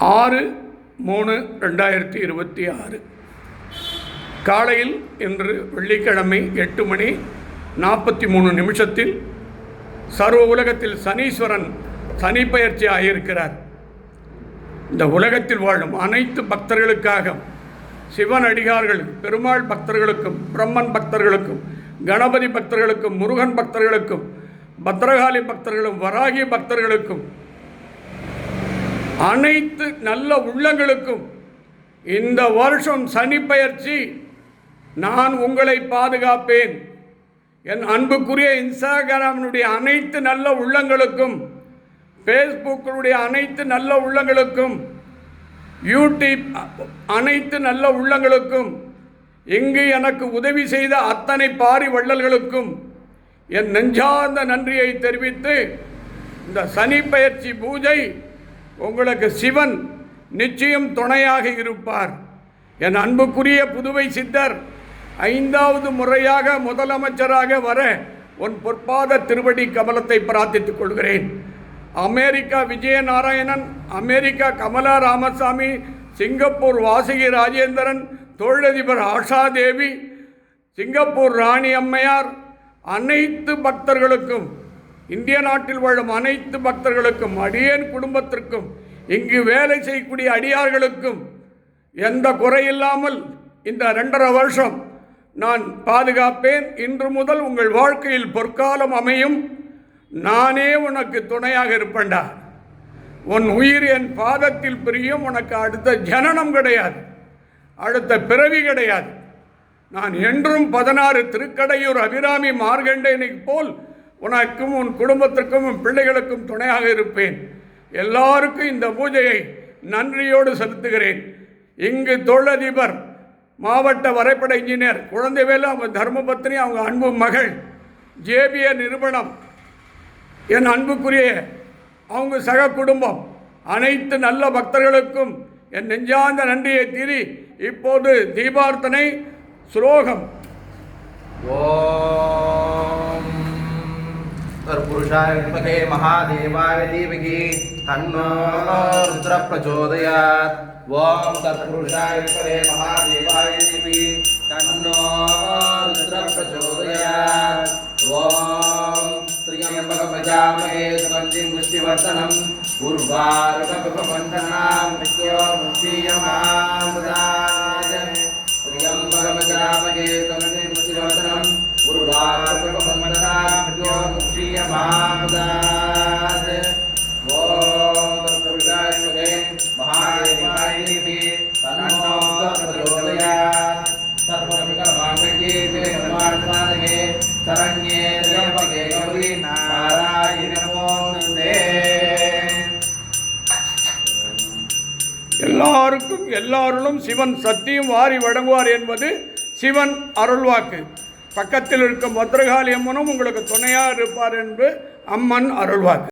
6/3/2026 காலையில் இன்று வெள்ளிக்கிழமை 8:43 சர்வ உலகத்தில் சனீஸ்வரன் சனி பயிற்சி ஆகியிருக்கிறார். இந்த உலகத்தில் வாழும் அனைத்து பக்தர்களுக்காக, சிவன் அடிகார்கள், பெருமாள் பக்தர்களுக்கும், பிரம்மன் பக்தர்களுக்கும், கணபதி பக்தர்களுக்கும், முருகன் பக்தர்களுக்கும், பத்ரகாளி பக்தர்களும், வராகி பக்தர்களுக்கும், அனைத்து நல்ல உள்ளங்களுக்கும் இந்த வருஷம் சனி பயிற்சி நான் உங்களை பாதுகாப்பேன். என் அன்புக்குரிய இன்ஸ்டாகிராமினுடைய அனைத்து நல்ல உள்ளங்களுக்கும், ஃபேஸ்புக்கினுடைய அனைத்து நல்ல உள்ளங்களுக்கும், யூடியூப் அனைத்து நல்ல உள்ளங்களுக்கும், இங்கு எனக்கு உதவி செய்த அத்தனை பாரி வள்ளல்களுக்கும் என் நெஞ்சார்ந்த நன்றியை தெரிவித்து, இந்த சனி பயிற்சி பூஜை உங்களுக்கு சிவன் நிச்சயம் துணையாக இருப்பார். என் அன்புக்குரிய புதுவை சித்தர் 5வது முறையாக முதலமைச்சராக வர உன் பொற்பாத திருவடி கமலத்தை பிரார்த்தித்துக் கொள்கிறேன். America Vijayanarayanan, America Kamala Ramasamy, Singapore Vasuki Rajendran, தொழிலதிபர் ஆஷாதேவி, சிங்கப்பூர் ராணி அம்மையார், அனைத்து பக்தர்களுக்கும், இந்திய நாட்டில் வாழும் அனைத்து பக்தர்களுக்கும், அடியேன் குடும்பத்திற்கும், இங்கு வேலை செய்யக்கூடிய அடியார்களுக்கும் எந்த குறையில்லாமல் இந்த 2.5 வருஷம் நான் பாதுகாப்பேன். இன்று முதல் உங்கள் வாழ்க்கையில் பொற்காலம் அமையும். நானே உனக்கு துணையாக இருப்பேன்டா. உன் உயிர் என் பாதத்தில் பிரியும். உனக்கு அடுத்த ஜனனம் கிடையாது, அடுத்த பிறவி கிடையாது. நான் என்றும் 16 திருக்கடையூர் அபிராமி மார்கண்டேயனை போல் உனக்கும் உன் குடும்பத்திற்கும் உன் பிள்ளைகளுக்கும் துணையாக இருப்பேன். எல்லாருக்கும் இந்த பூஜையை நன்றியோடு செலுத்துகிறேன். இங்கு தொழிலதிபர், மாவட்ட வரைபட இன்ஜினியர் குழந்தைவேலு, அவங்க தர்மபத்னி, அவங்க அன்பு மகள் ஜேபிய நிறுவனம், என் அன்புக்குரிய அவங்க சக குடும்பம், அனைத்து நல்ல பக்தர்களுக்கும் என் நெஞ்சார்ந்த நன்றியை தீரி இப்போது தீபார்த்தனை ஸ்லோகம். ஓம் தற்புருஷாய வித்மகே மகாதேவாய தீமகி தன்னோ ருத்ர பிரச்சோதயாத். ஓம் தற்புருஷாய வித்மகே மகாதேவாய தீமகி தன்னோ ருத்ர பிரச்சோதயாத். ஓம் த்ரியம்பகம் யஜாமஹே சுகந்திம் புஷ்டிவர்தனம் உர்வாருகபவந்தனாம் மித்யோர்முக்ஷீயமாம். த்ரியம்பகம் யஜாமஹே சுகந்திம் புஷ்டிவர்தனம் உர்வாருகபவந்தனாம் மித்யோர்முக்ஷீயமாம். ஓம் தற்புருஷாய வித்மகே மகாதேவாய தீமகி தன்னோ ருத்ர பிரச்சோதயாத். சர்வமங்கலமாங்கல்யே சிவே சர்வார்த்தசாதகே சரண்யே த்ர்யம்பகே கௌரி நாராயணி நமோஸ்துதே. எல்லாருக்கும் எல்லாருளும் சிவன் சத்தியம் வாரி வழங்குவார் என்பது சிவன் அருள்வாக்கு. பக்கத்தில் இருக்கும் பத்ரகாளி அம்மனும் உங்களுக்கு துணையாக இருப்பார் என்று அம்மன் அருள்வாக்கு.